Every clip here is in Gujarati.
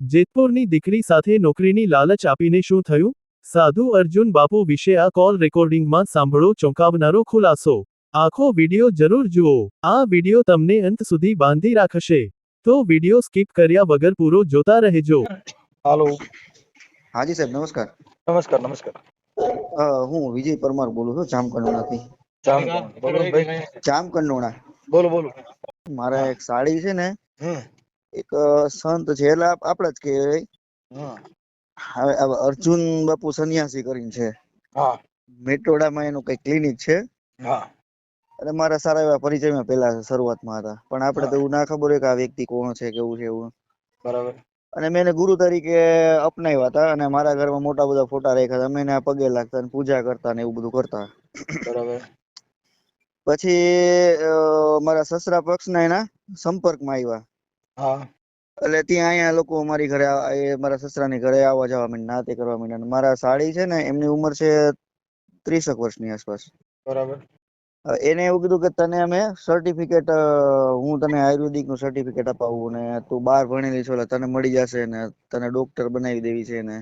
જેતપુરની દીકરી સાથે નોકરીની લાલચ આપીને શું થયું? સાધુ અર્જુન બાપુ વિશે આ કોલ રેકોર્ડિંગમાં સાંભળો ચોંકાવનારો ખુલાસો. આખો વિડિયો જરૂર જુઓ. આ વિડિયો તમને અંત સુધી બાંધી રાખશે. તો વિડિયો સ્કીપ કર્યા વગર પૂરો જોતા રહેજો. હાલો. હાજી સાહેબ નમસ્કાર. નમસ્કાર નમસ્કાર. હું વિજય પરમાર બોલું છું જામકંડોળાથી. બોલો ભાઈ. જામકંડોળા. બોલો બોલો. મારા એક સાડી છે ને, હમ એક સંત છે એટલે આપણે જ કહેવાય. હમ હવે અર્જુન બાપુ સન્યાસી કરીને છે. હા મેટોડામાં એનું કઈ ક્લિનિક છે. હા અને મારા સારા એવા પરિચયમાં પેલા શરૂઆતમાં હતા, પણ આપણે તો એવું ના ખબર હોય કે આ વ્યક્તિ કોણ છે, કેવું છે એવું. બરાબર. અને મેં એને ગુરુ તરીકે અપનાવ્યા હતા અને મારા ઘરમાં મોટા બધા ફોટા રાખ્યા હતા. અમે એને પગે લાગતા ને પૂજા કરતા ને એવું બધું કરતા. બરાબર. પછી મારા સસરા પક્ષના એના સંપર્કમાં આવ્યા. હા એટલે ત્યાં અહીંયા લોકો અમારી ઘરે મારા સસરાની ઘરે આવવા જવા માંડ્યા, નાતે કરવા માંડ્યા. મારા સાડી છે ને એમની ઉંમર છે 30 વર્ષની આસપાસ. બરાબર. એને એવું કીધું કે તને અમે સર્ટિફિકેટ, હું તને આયુર્વેદિક નું સર્ટિફિકેટ અપાવું ને તું 12 ભણેલી છો એટલે તને મળી જશે ને તને ડોક્ટર બનાવી દેવી છે ને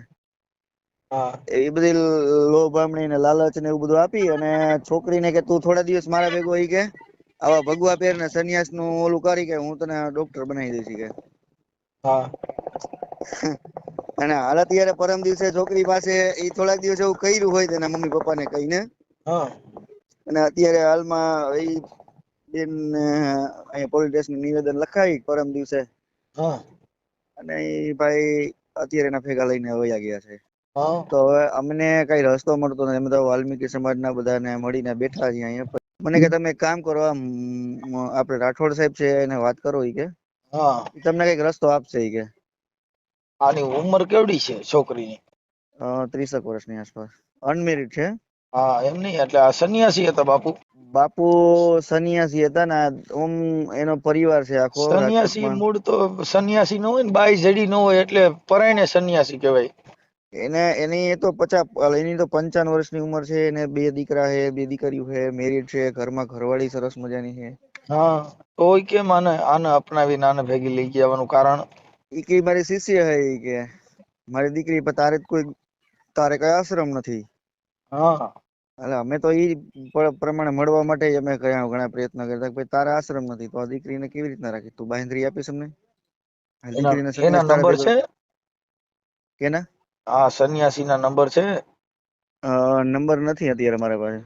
હા એવી બધી લોભામણી ને લાલચ ને એવું બધું આપી. અને છોકરીને કે તું થોડા દિવસ મારા ભેગો ઈ કે આવા ભગવા પહેર ને સન્યાસ નું ઓલું કરી કે હું તને ડોક્ટર બનાવી દઈશ કે. હા અને હાલ અત્યારે પરમ દિવસે છોકરી પાસે ઈ થોડાક દિવસ એવું કર્યું હોય તેના મમ્મી પપ્પા ને કહીને, હા અને અત્યારે હાલમાં એ બેન અહીંયા પોલીસ સ્ટેશન નિવેદન લખાવી પરમ દિવસે. હા અને એ ભાઈ અત્યારે એના ભેગા લઈને વયા ગયા છે. હા તો હવે અમને કઈ રસ્તો મળતો નથી. અમે તો વાલ્મીકી સમાજના બધાને મળીને બેઠા છીએ અહીંયા. મને કે તમે એક કામ કરો, આપણે રાઠોડ સાહેબ છે એને વાત કરો ઈ કે હા. તમને કઈક રસ્તો આપશે ઈ કે. આની ઉંમર કેવડી છે છોકરીની? 30 વર્ષની આસપાસ. અનમેરિડ છે. હા એમ નહીં, એટલે આ સન્યાસી હતા બાપુ? બાપુ સન્યાસી હતા ને ઓમ એનો પરિવાર છે આખો સન્યાસી રાજકોટમાં. મૂળ તો સન્યાસી ન હોય ને, બાઈ જડી ન હોય એટલે પરાયણે સન્યાસી કહેવાય. એની તો 50, એની તો 55 વર્ષની ઉંમર છે. એને 2 દીકરા છે, 2 દીકરીઓ છે, મેરિડ છે, ઘરમાં ઘરવાળી સરસ મજાની છે. હા તોય કેમ આને અપનાવીને આને ભેગી લઈ ગયા આવવાનું કારણ? ઈ કે મારી શિષ્ય હે ઈ કે મારી દીકરી, પણ તારે કઈ આશ્રમ નથી. હા એટલે અમે તો ઈ પ્રમાણે મળવા માટે અમે ઘણા પ્રયત્ન કરતા કે તારા આશ્રમ નથી તો આ દીકરીને કેવી રીતના રાખી, તું બાંહેધરી આપીશ અમને? આ એના દીકરીને એના સંન્યાસ તારે નંબર ભેગો છે? કેના હા સન્યાસી ના નંબર છે? નંબર નથી અત્યારે મારા પાસે.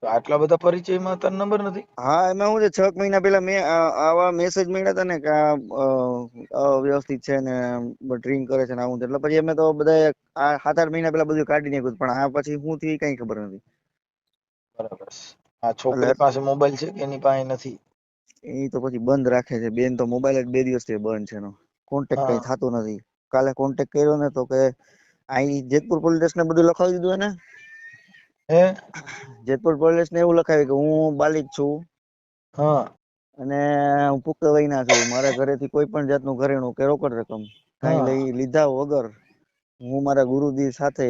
આટલા બધા પરિચયમાં તાર નંબર નથી? હા એમાં હું છે 6 મહિના પેલા મેં આવા મેસેજ મળ્યા હતા ને કે અવ્યવસ્થિત છે ને ડ્રિંક કરે છે ને આવું. એટલે પછી અમે તો બધા 7-8 મહિના પેલા બધું કાઢી નાખ્યું. પણ આ પછી હું થી કઈ ખબર નથી. બરાબર. આ એટલે છોકરી પાસે મોબાઈલ છે કે એની પાસે નથી? એ તો પછી બંધ રાખે છે. બેન તો મોબાઈલ જ 2 દિવસથી બંધ છે એનો. કોન્ટેક્ટ કઈ હા થતો નથી. કાલે કોન્ટેક્ટ કર્યો ને તો કે અહીં જેતપુર પોલીસ સ્ટેશન બધું લખાવી દીધું એને. હે જેતપુર પોલીસ ને એવું લખાવ્યું કે હું બાલિક છું હા અને હું પુખ્ત વયના છું. મારા ઘરેથી કોઈ પણ જાતનું ઘરેણું કે રોકડ રકમ કઈ હા લીધા વગર હું મારા ગુરુજી સાથે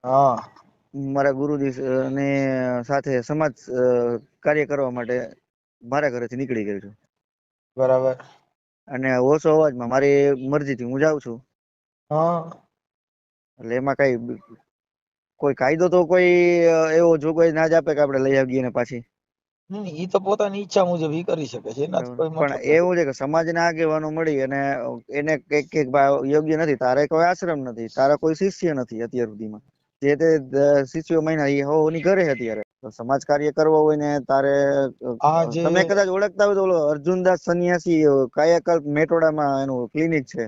હા મારા ગુરુજી ને સાથે સમાજ કાર્ય કરવા માટે મારા ઘરેથી નીકળી ગયો છું. બરાબર. અને ઓછો અવાજમાં મારી મરજીથી હું જાઉં છું. હા એટલે એમાં કઈ કોઈ કાયદો તો કોઈ એવો જોગવાઈ ના જ આપે કે આપડે લઈ આવીએ ને પાછી. ઈ તો પોતાની ઈચ્છા મુજબ ઈ કરી શકે છે, એનાથી કોઈ પણ મતલબ નથી. એવું છે કે સમાજના આગેવાનો મળી અને એને કઈક યોગ્ય નથી. તારે કોઈ આશ્રમ નથી, તારા કોઈ શિષ્ય નથી અત્યાર સુધીમાં. જે તે શિષ્યો મહિના એ હોની ઘરે અત્યારે સમાજ કાર્ય કરવો હોય ને તારે આ જે તમે કદાચ ઓળખતા હોય તો ઓલો અર્જુનદાસ સન્યાસી કાયાકલ્પ મેટોડામાં એનું ક્લિનિક છે.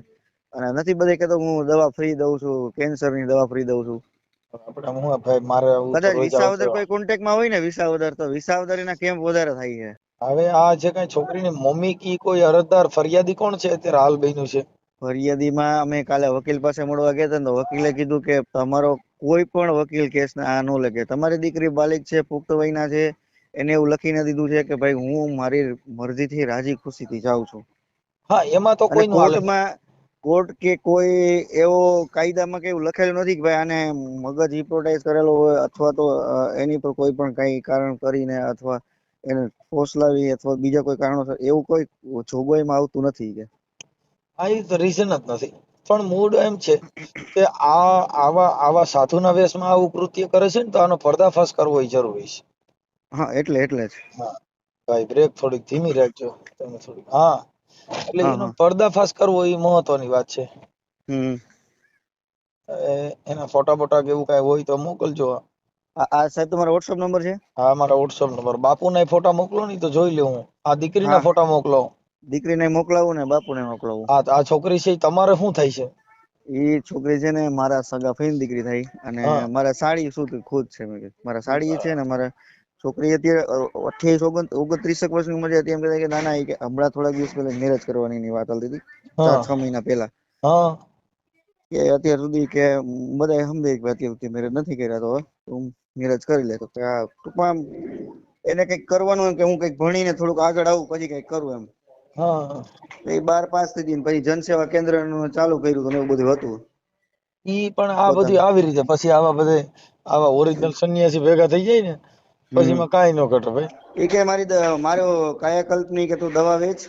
અને નથી બધે કેતો હું દવા ફ્રી દઉં છું, કેન્સર ની દવા ફ્રી દઉં છું. આપણે હું ભાઈ મારે હું તો કદાચ રોજ આવતો. વિસાવદર કોઈ કોન્ટેક્ટમાં હોય ને વિસાવદર એના કેમ્પ વધારે થાય છે. હવે આ જે કઈ છોકરીની મમ્મી કી કોઈ અરજદાર ફરિયાદી કોણ છે અત્યારે હાલ બન્યું છે? ફરિયાદીમાં અમે કાલે વકીલ પાસે મળવા ગયા હતા ને તો વકીલે કીધું કે તમારો કોઈ પણ વકીલ કેસ આ ન લે. તમારી દીકરી બાલિક છે, પુખ્ત વયના છે, એને એવું લખીને દીધું છે કે ભાઈ હું મારી મરજીથી રાજી ખુશીથી જાઉં છું. હા એમાં તો અને કોઈનું હાલે નહીં. કોર્ટ કે કોઈ એવો કાયદામાં કે એવું લખેલું નથી કે ભાઈ આને મગજ હિપ્નોટાઇઝ કરેલો હોય અથવા તો એની પર કોઈ પણ કઈ કારણ કરીને અથવા એને ફોસલાવી અથવા બીજા કોઈ કારણોસર એવું કોઈ જોગવાઈમાં આવતું નથી કે આ એ તો રીઝન જ નથી, પણ મૂળ એમ છે કે આવા સાધુના વેશમાં આવું કૃત્ય કરે છે ને તો આનો પર્દાફાશ કરવો એ જરૂરી છે. હા એટલે જ. હા ભાઈ, બ્રેક થોડીક ધીમી રાખજો તમે થોડીક. હા, એટલે હા એનો હા. પર્દાફાશ કરવો એ મહત્વની વાત છે. હમ. એના ફોટા બોટા કે એવું કઈ હોય તો મોકલજો. આ સાહેબ તમારો વોટ્સઅપ નંબર છે? હા, મારા વોટ્સઅપ નંબર. બાપુના ફોટા મોકલો ને તો જોઈ લઉં હું. આ દીકરીના હા, ફોટા મોકલો. દીકરીને મોકલાવું ને બાપુને મોકલાવું. હા, તો આ છોકરી છે ઈ તમારે શું થાય છે? એ છોકરી છે ને મારા સગા ફઈની દીકરી થાય, અને હા મારા સાડી શું ખુદ છે. મેં કીધું મારા સાડી છે ને મારા છોકરી અત્યારે 28 29 વર્ષની ઉંમર છે. એમ કહેતા કે ના ના, કે હમણાં થોડા દિવસ પહેલા મેરેજ કરવાની ની વાત ચાલતી હતી, હા 4-6 મહિના પહેલા. હા કે અત્યાર સુધી કે બધા સમજે કે અત્યાર સુધી મેરેજ નથી કર્યા, તો તું મેરેજ કરી લે. તો ટૂંકમાં એને કઈક કરવાનું કે હું કઈક ભણીને થોડુંક આગળ આવું પછી કઈક કરું એમ. હા. એ 12 પાસ થઈ ગઈ, પછી જનસેવા કેન્દ્ર નું ચાલુ કર્યું હતું ને એવું બધું હતું ઈ પણ આ બધું પોતાનું. આવી રીતે પછી આવા ઓરિજિનલ સન્યાસી ભેગા થઈ જાય ને પછી હમ. એમાં કાંઈ ન ઘટે ભાઈ. એ કે મારો કાયાકલ્પ ની કે તું દવા વેચ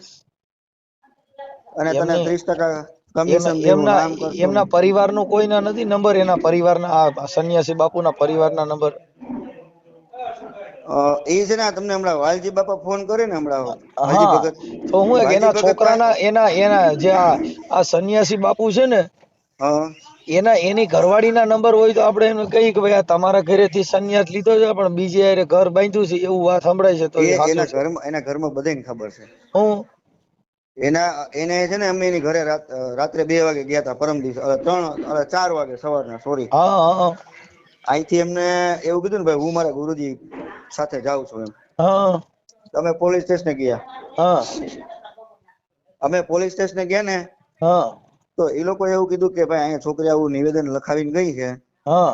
અને તને એમને 30% કમિશન દેવું ને આમ કરશું ને. એમના પરિવારનો કોઈના નથી નંબર? એના પરિવારના, આ સંન્યાસી બાપુના પરિવારના નંબર? એ છે ને તમને હમણાં વાલજી બાપા ફોન કરે ને, હમણાં વાલજી હા, ભગત. તો હું વાલજી એના ભગત છોકરાના એના જે આ સંન્યાસી બાપુ છે ને હા એની ઘરવાળીના નંબર હોય તો આપણે એને કહીએ કે ભાઈ આ તમારા ઘરેથી સંન્યાસ લીધો છે પણ બીજે હારે ઘર બાંધ્યું છે, એવું વાત સંભળાય છે, તો એ સાચું છે? એના ઘરમાં બધાને ખબર છે. હું એને છે ને અમે એની ઘરે રાત્રે 2 વાગે ગયા હતા, પરમ દિવસે 4 વાગે સવારના, સોરી. હા હા અહીંથી એમને એવું કીધું ને, ભાઈ હું મારા ગુરુજી સાથે જાઉં છું એમ. હા તમે પોલીસ સ્ટેશને ગયા. હા અમે પોલીસ સ્ટેશને ગયા ને, હા તો એ લોકો એવું કીધું કે ભાઈ અહીંયા છોકરી આવું નિવેદન લખાવીને ગઈ છે, હા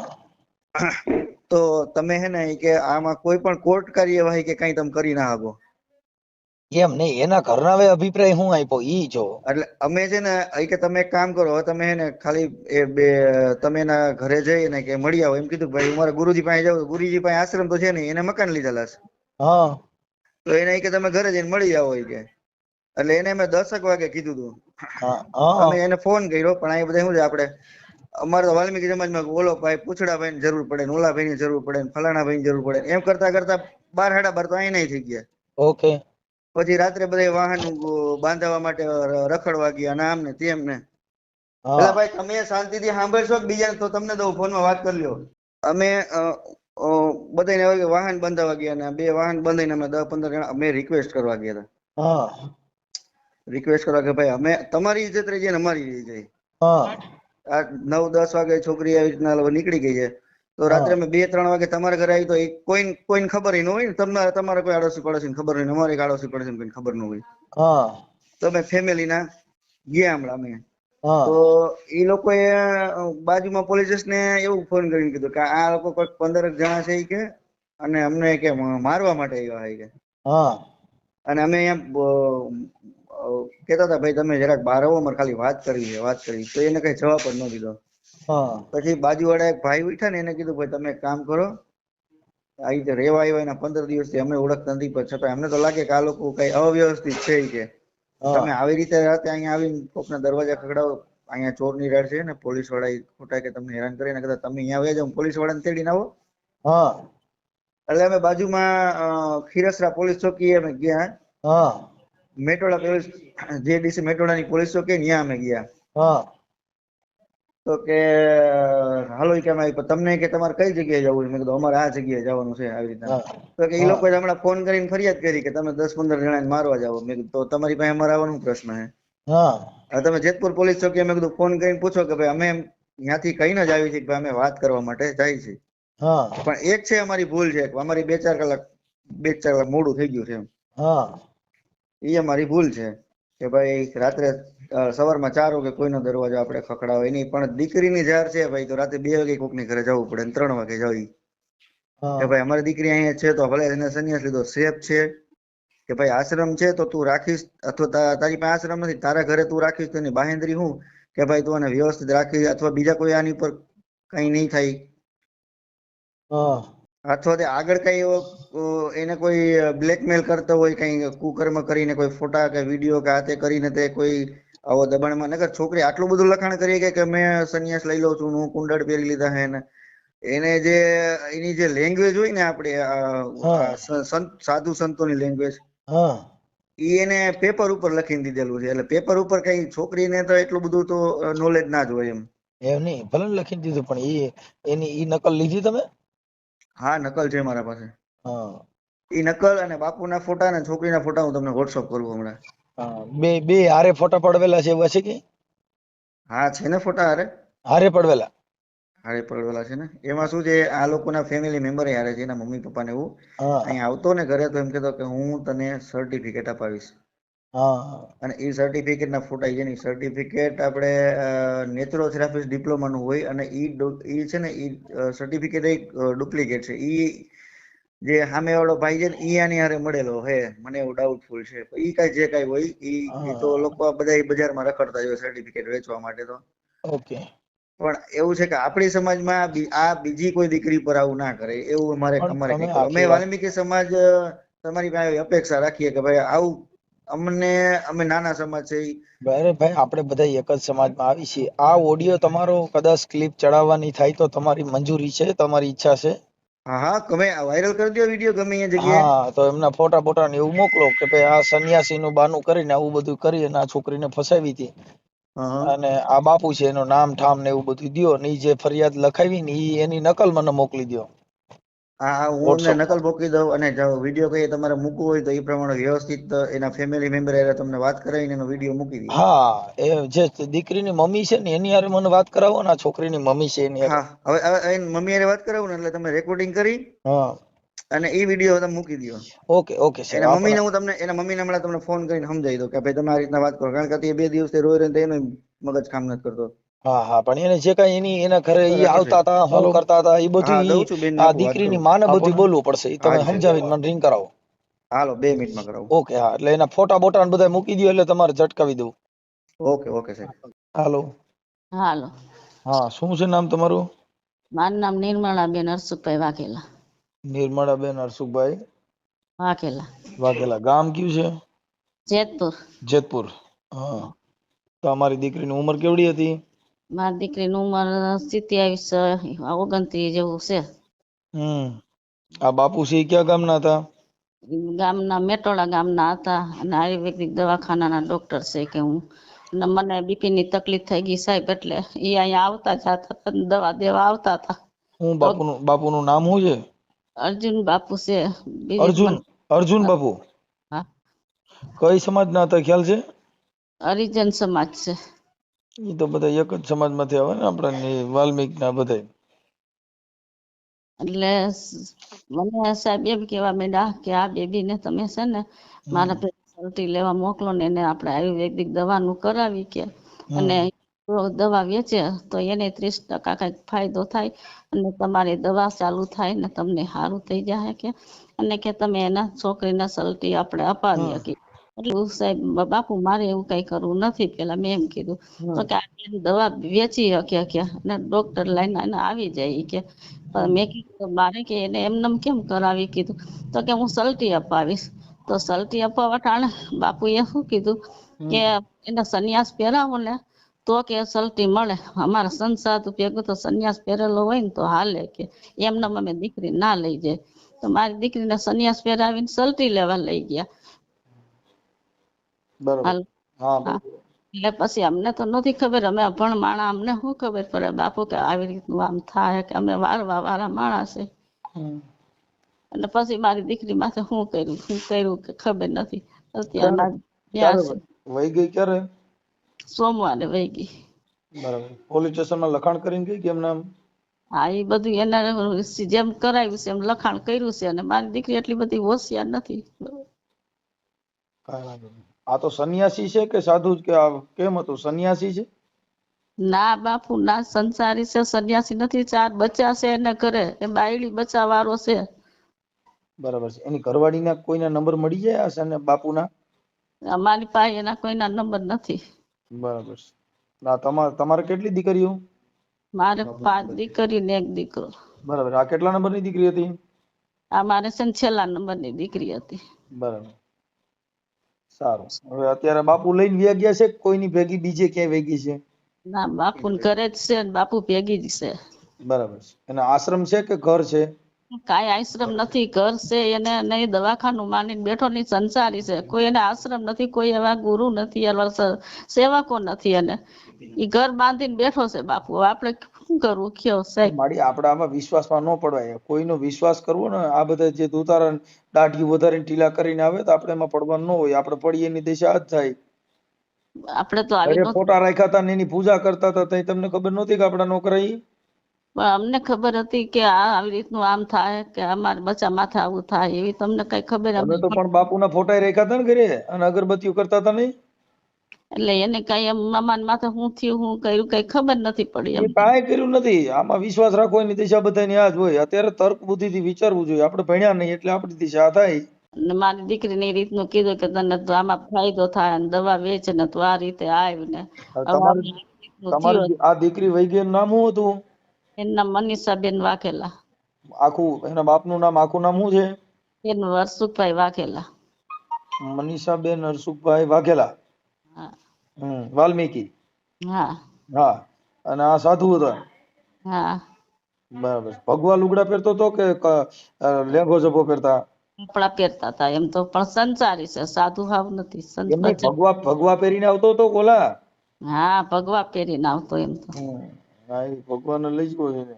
તો તમે હે ને કે આમાં કોઈ પણ કોર્ટ કાર્યવાહી કે કઈ તમે કરી ના શકો. એમ નહીં, એના ઘરના હવે અભિપ્રાય શું આપ્યો ઈ જો. એટલે અમે છે ને કે તમે એક કામ કરો, તમે હે ને ખાલી તમે એના ઘરે જઈને કે મળી આવો એમ કીધું. ભાઈ હું મારા ગુરુજી પાસે જાઉં. ગુરુજી પાસે આશ્રમ તો છે નહીં, એને મકાન લીધેલા છે. હા તો એને કે તમે ઘરે જઈને મળી આવો કે. એટલે એને મેં 10 વાગે કીધું હતું. હા હા અમે એને ફોન કર્યો, પણ આ બધા શું છે આપણે અમારે તો વાલ્મીકી સમાજમાં ઓલો ભાઈ પૂછડા ભાઈ ની જરૂર પડે, ઓલા ભાઈ ની જરૂર પડે, ફલાણા ભાઈ ની જરૂર પડે, એમ કરતા કરતા 12 સાડા 12 તો અહીં થઈ ગયા. ઓકે. પછી રાત્રે બધા વાહન બાંધવા માટે રખડવા ગયા, અને આમ ને તેમ ને. એટલે હા ભાઈ તમે શાંતિથી સાંભળશો કે બીજા તો તમને દઉં, ફોનમાં વાત કરી લ્યો. અમે બધાને વાહન બંધાવા ગયા, ને 2 વાહન બંધાઈને અમે 10-15 જણા અમે રિક્વેસ્ટ કરવા ગયા હતા. હા રિક્વેસ્ટ કરવા કે ભાઈ અમે તમારી ઇજ્જત રહી જાય ને અમારી રહી જાય. હા આ 9-10 વાગે છોકરી આવી રીતના નીકળી ગઈ છે, તો હા રાત્રે અમે 2-3 વાગે તમારા ઘરે આવી તો કોઈને ખબર ન હોય ને, તમારે કોઈ આડોશી પડોશી ખબર હોય ને, અમારે આડોશી પડોશી કોઈને ખબર ન હોય. હા તો અમે ફેમિલી ના ગયા હમણાં અમે. હા તો એ લોકોએ બાજુમાં પોલીસ સ્ટેશને એવું ફોન કરીને કીધું કે આ લોકો કોઈક 15 જણા છે કે, અને અમને કે મારવા માટે આવ્યા કે. હા અને અમે અહીંયા કેતા હતા ભાઈ તમે જરાક બહાર આવો, અમારે ખાલી વાત કરવી છે, વાત કરવી. તો એને કઈ જવાબ જ ન દીધો. હા પછી બાજુવાળા એક ભાઈ ઉઠ્યા ને, એને કીધું ભાઈ તમે એક કામ કરો, આ રીતે રેવા આવ્યા એના 15 દિવસથી અમે ઓળખતા નથી, પણ છતાં અમને તો લાગે કે આ લોકો કઈ અવ્યવસ્થિત છે કે હા તમે આવી રીતે રાતે અહીંયા આવીને કોકના દરવાજા ખખડાવો. અહીંયા ચોરની રાડ છે ને, પોલીસ વાળા ખોટા કે તમને હેરાન કરે, ને કદાચ તમે અહીંયા આવ્યા જાવ પોલીસ વાળાને તેડીને આવો. હા એટલે અમે બાજુમાં ખીરસરા પોલીસ ચોકી અમે ગયા. હા મેટોડા પોલીસ જેડીસી મેટોડાની પોલીસ ચોકી ત્યાં અમે ગયા. હા તો કે હાલો કે તમને કે તમારે કઈ જગ્યાએ જવું છે? મેં કીધું અમારે આ જગ્યાએ જવાનું છે આવી રીતના. હા તો કે એ હા લોકો હમણાં ફોન કરીને ફરિયાદ કરી કે તમે 10-15 જણાને મારવા જાવ. મેં કીધું તો તમારી પાસે અમારે આવવાનો પ્રશ્ન છે? હા હવે તમે જેતપુર પોલીસ ચોકી મેં કીધું ફોન કરીને પૂછો કે ભાઈ અમે ત્યાંથી કહીને જ આવી છીએ કે અમે વાત કરવા માટે જાય છે. હા પણ એક છે અમારી ભૂલ છે, અમારી 2-4 કલાક મોડું થઈ ગયું છે એમ. હા એ અમારી ભૂલ છે કે ભાઈ રાત્રે સવારમાં 4 વાગે કોઈનો દરવાજો આપણે ખખડાવાય નહીં. પણ દીકરીની જાર છે ભાઈ, તો રાતે 2 વાગે કોકની ઘરે જવું પડે, 3 વાગે જવી કે ભાઈ અમારી દીકરી અહીંયા છે તો ભલે એને સંન્યાસ લીધો સેફ છે કે ભાઈ આશ્રમ છે તો તું રાખીશ, અથવા તારી પાસે આશ્રમ નથી તારા ઘરે તું રાખીશ તો એની બાહેંધરી હું કે ભાઈ તું આને વ્યવસ્થિત રાખી, અથવા બીજા કોઈ આની ઉપર કઈ નહીં થાય, હા અથવા તે આગળ કઈ એવો એને કોઈ બ્લેકમેલ કરતો હોય, કઈ કુકર્મ કરીને કોઈ ફોટા કે વિડીયો કે આ તે કરીને તે કોઈ આવો દબાણમાં નકર છોકરી આટલું બધું લખાણ કરી કે મેં સંન્યાસ લઈ લઉં છું, હું કુંડળ પહેરી લીધા હે ને એને જે એની જે લેંગ્વેજ હોય ને આપણે હા સાધુ સંતોની લેંગ્વેજ હા ઈ એને પેપર ઉપર લખીને દીધેલું છે. એટલે પેપર ઉપર કઈ છોકરીને તો એટલું બધું તો નોલેજ ના જ હોય એમ. એમ નહીં, ભલે ને લખી દીધું પણ એની ઈ નકલ લીધી તમે? હા, નકલ છે મારા પાસે. હા ઈ નકલ અને બાપુના ફોટા અને છોકરીના ફોટા હું તમને વોટ્સઅપ કરું હમણાં. હા, બે બે હારે ફોટા પડવેલા છે એવા છે કે? હા, છે ને ફોટા હારે. હારે પડવેલા? હારે પડવેલા છે ને. એમાં શું છે, આ લોકોના ફેમિલી મેમ્બર હારે છે, એના મમ્મી પપ્પા ને એવું. હા અહીંયા આવતો ને ઘરે તો એમ કહેતો કે હું તને સર્ટિફિકેટ અપાવીશ. હા અને એ સર્ટિફિકેટ ના ફોટા છે ને, સર્ટિફિકેટ આપણે નેચરોથેરાપિસ્ટ ડિપ્લોમાનું હોય અને ઈ છે ને ઈ સર્ટિફિકેટ એક ડુપ્લિકેટ છે. ઈ જે સામે વાળો ભાઈ છે ને ઈ આની હારે મળેલો હે, મને એવું ડાઉટફુલ છે. ઈ કાંઈ જે કાંઈ હોય ઈ તો હા લોકો આ બધા બજારમાં રખડતા જ હોય સર્ટિફિકેટ વેચવા માટે તો. ઓકે. પણ એવું છે કે આપણી સમાજમાં આ બીજી કોઈ દીકરી પર આવું ના કરે એવું પણ અમારે તમે કઈ કરવું. આખી અમે વાત વાલ્મીકી સમાજ તમારી પાસે અપેક્ષા રાખીએ કે ભાઈ આવું અમે નાના સમાજ છે અરે ભાઈ, આપણે બધા એક જ સમાજમાં આવી છીએ. આ ઓડિયો તમારો કદાચ ક્લિપ ચડાવવાની થાય તો તમારી મંજૂરી છે, તમારી ઈચ્છા છે? હા હા, તમે વાયરલ કરી દો વિડીયો ગમે એ જગ્યાએ. હા, તો એમના ફોટા બોટા ને એવું મોકલો કે ભાઈ આ સંન્યાસી નું બાનું કરીને આવું બધું કરી અને આ છોકરીને ફસાવી હતી. હા હા અને આ બાપુ છે, એનું નામ ઠામ ને એવું બધું દ્યો ને ઈ જે ફરિયાદ લખાવી ને એની નકલ મને મોકલી દ્યો હા, હું તમને વોટ્સઅપમાં. નકલ મોકલી દઉં. અને જો વિડીયો કઈ તમારે મૂકવો હોય તો એ પ્રમાણે વ્યવસ્થિત એના ફેમિલી મેમ્બર હારે તમને વાત કરાવીને એનો વિડીયો મૂકી દઈએ. હા, એ જે દીકરીની મમ્મી છે ને એની હારે મને વાત કરાવો ને, આ છોકરીની મમ્મી છે એની હારે. હા, હવે એની મમ્મી હારે વાત કરાવું ને એટલે તમે રેકોર્ડિંગ કરી હા, અને એ વિડીયો તમે મૂકી દો. ઓકે ઓકે સાહેબ. આપણે એના મમ્મીને હમણાં તમને ફોન કરીને સમજાવી દઉં કે ભાઈ તમે આ રીતના વાત કરો. કારણ કે 2 દિવસથી રોઈ રહીને એનું મગજ કામ નથી કરતો. હા હા, પણ એને જે કઈ એના ઘરે ઈ રાખો આવતા સાહેબ. હતા, હું હાલો. કરતા હતા, એ બધું હા, ઈ દઉં છું બેન ને આ આપું વાત દીકરીની કરું. માને આપો બધું ને. બોલવું પડશે. ઈ તમે હાજી સમજાવીને સાહેબ. મને રિંગ કરાવો. હાલો 2 મિનિટમાં કરાવું. ઓકે. હા, એટલે એના ફોટા બોટા બધા મૂકી દો એટલે તમારે ઝટકાવી દઉં. ઓકે ઓકે સાહેબ. હાલો. હાલો, હા, શું છે નામ તમારું? મારું નામ નિર્મળાબેન હરસુખભાઈ વાઘેલા. નિર્મળાબેન હરસુખભાઈ વાઘેલા, વાઘેલા. ગામ કયું છે? જેતપુર. જેતપુર. હા. તો અમારી દીકરીની ઉંમર કેવડી હતી? મારી દીકરીની ઉંમર 27 29 જેવું છે. આ બાપુ છે ઈ કયા ગામના હતા? ગામના મેટોડા ગામના હતા અને આયુર્વેદિક દવાખાનાના ડોક્ટર છે કે હું. અને મને બીપી ની તકલીફ થઈ ગઈ સાહેબ, એટલે ઈ અહીંયા આવતા જતા હતા, દવા દેવા આવતા હતા. હું તો બાપુનું નામ શું છે? અર્જુન બાપુ છે. બીજી અર્જુન. મને અર્જુન બાપુ. હા, કઈ સમાજના હતા ખ્યાલ છે? હરિજન સમાજ છે. એ તો બધા એક જ સમાજમાંથી આવે ને, આપણા વાલ્મીકી ના બધા. એટલે મને સાહેબ એમ કેવા માંડ્યા કે આ બેબીને તમે છે ને મારા પલ્ટી લેવા મોકલો ને એને આપણે આયુર્વેદિક દવાનું કરાવી કે અને જો દવા વેચે તો એને 30% કઈક ફાયદો થાય અને તમારી દવા ચાલુ થાય ને તમને સારું થઈ જાય કે અને કે તમે એના છોકરીના સલટી આપણે અપાવી શકીએ. એટલે સાહેબ બાપુ મારે એવું કઈ કરવું નથી, પેલા મેં એમ કીધું તો કે દવા વેચી શકે અને ડોક્ટર લઈને એને આવી જાય કે મેં કીધું મારે કે એને એમનેમ કેમ કરાવી કીધું તો કે હું સલટી અપાવીશ. તો સલટી અપાવવા ટાણે બાપુએ શું કીધું કે એને સંન્યાસ પહેરાવો ને તો કે સલટી મળે. અમારા સંસાદ ભેગું તો સંન્યાસ પહેરેલો હોય ને તો હાલે કે એમને અમે દીકરી ના લઈ જાય. તો મારી દીકરીને સંન્યાસ પહેરાવીને સલટી લેવા લઈ ગયા. બરોબર. હાલ હા, હા, બરોબર. એટલે પછી અમને તો નથી ખબર, અમે અભણ માણા, અમને શું ખબર પડે બાપુ કે આવી રીતનું આમ થાય કે અમે વારવા વાળા માણસ છે. અને પછી મારી દીકરી માથે શું કર્યું કે ખબર નથી. અત્યારે ક્યારે મારી ત્યાં ક્યારે છે, વહી ગઈ ક્યારે? સોમવારે વહી ગઈ. બરાબર. પોલીસ સ્ટેશનમાં લખાણ કરીને ગઈ કે એમ નામ? હા, એ બધું એના જેમ કરાવ્યું છે એમ લખાણ કર્યું છે અને મારી દીકરી એટલી બધી હોશિયાર નથી. કાંઈ વાંધો નહીં. આ તો સંન્યાસી છે કે સાધુ જ કે કેમ હતું? સંન્યાસી છે? ના બાપુ ના, સંસારી છે, સંન્યાસી નથી. 4 બચ્ચા છે એને ઘરે, એ બાયડી બચ્ચા વાળો છે. બરાબર છે. એની ઘરવાળીના કોઈના નંબર મળી જાય હશે ને બાપુના? અમારી પાસે એના કોઈના નંબર નથી. બરાબર છે. તમારે કેટલી દીકરીઓ? મારે 5 દીકરી ને 1 દીકરો. બરાબર. આ કેટલા નંબરની દીકરી હતી? આ મારે છે ને છેલ્લા નંબરની દીકરી હતી. બરાબર. સારું. હવે અત્યારે બાપુ લઈને વ્યા ગયા છે કે કોઈની ભેગી બીજે ક્યાંય વેગી છે? ના બાપુ ઘરે જ છે ને બાપુ ભેગી જ છે. બરાબર છે. એનો આશ્રમ છે કે ઘર છે? કાંઈ આશ્રમ નથી, ઘર છે એને નહીં, દવાખાનું માનીને બેઠો નહીં, સંસારી છે. કોઈ એને આશ્રમ નથી, કોઈ એવા ગુરુ નથી, એવા સેવકો નથી. એને ઈ ઘર બાંધીને બેઠો છે બાપુ. હવે આપણે શું કરવું કયો સાહેબ? મારી આપણે આમાં વિશ્વાસમાં ન પડવાય. કોઈનો વિશ્વાસ કરવો ને, આ બધા જે દુતારા દાઢી વધારીને ઢીલા કરીને આવે તો આપણે એમાં પડવાનું ન હોય. આપણે પડીએ એની દિશા જ થાય. આપણે તો આવી ઘરે નહોતું, ફોટા રાખ્યા હતા ને એની પૂજા કરતા હતા તઈ તમને ખબર નહોતી કે આપણા નોકરા ઈ? પણ અમને ખબર હતી કે આ આવી રીતનું આમ થાય કે અમારે બચ્ચા માથે આવું થાય, એવી તમને કઈ ખબર? તમે તો પણ બાપુના ફોટા રાખ્યા હતા ને ઘરે અને અગરબત્તીઓ કરતા હતા નહીં? એટલે એને કઈ એમ મામા માથે હું થયું હું કર્યું કઈ ખબર નથી પડી એમ. એ કાંઈ કર્યું નથી. આમાં વિશ્વાસ રાખવો એની દિશા બધાની આ જ હોય. અત્યારે તર્ક બુદ્ધિથી વિચારવું જોઈએ. આપણે ભણ્યા નહીં એટલે આપણી દિશા આ થાય. અને મારી દીકરીને એ રીતનું કીધું કે તને તો આમાં ફાયદો થાય ને દવા વેચ ને તું આ રીતે આવ ને. હવે તમારી આ દીકરી વહી ગઈ એનું નામ શું હતું? એના મનીષાબેન વાઘેલા. આખું એના બાપનું નામ આખું નામ શું છે? એનું હરસુખભાઈ વાઘેલા. મનીષાબેન હરસુખભાઈ વાઘેલા. હા વાલ્મીકી. હા હા. અને આ સાધુ હતા? હા. બરાબર. ભગવા લુગડા પહેરતો તો કે લેંઘો જભો પહેરતા? કપડા પહેરતા હતા એમ તો, પણ સંસારી છે, સાધુ હાવ નથી. એમને ભગવા પહેરીને આવતો હતો કોલા? હા ભગવા પહેરીને આવતો એમ તો. હા એ ભગવાન લઈ જ ગયો છે.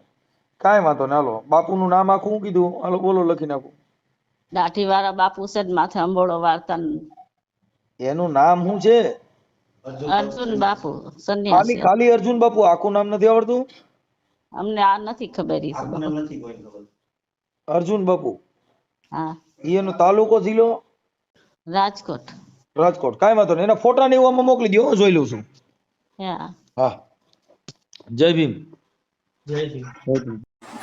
કાંઈ વાંધો ને. હાલો બાપુનું નામ આખું શું કીધું? હાલો બોલો, લખી નાખું. દાઢી વાળા બાપુ છે ને માથે અંબોળો વાળતા ને. એનું નામ શું છે? અર્જુન બાપુ સંન્યાસી. ખાલી અર્જુન બાપુ, આખું નામ નથી આવડતું? અમને આ નથી ખબર ઈ તો બાપુ. અર્જુન બાપુ. હા એનો તાલુકો જિલ્લો? રાજકોટ. રાજકોટ. કાંઈ વાંધો નહીં. એના ફોટા ને એવું આમાં મોકલી દો, હું જોઈ લઉં છું. હા. હા. જય ભીમ.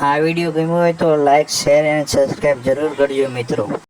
આ વિડીયો ગમ્યો હોય તો લાઈક, શેર અને સબસ્ક્રાઇબ જરૂર કરજો મિત્રો.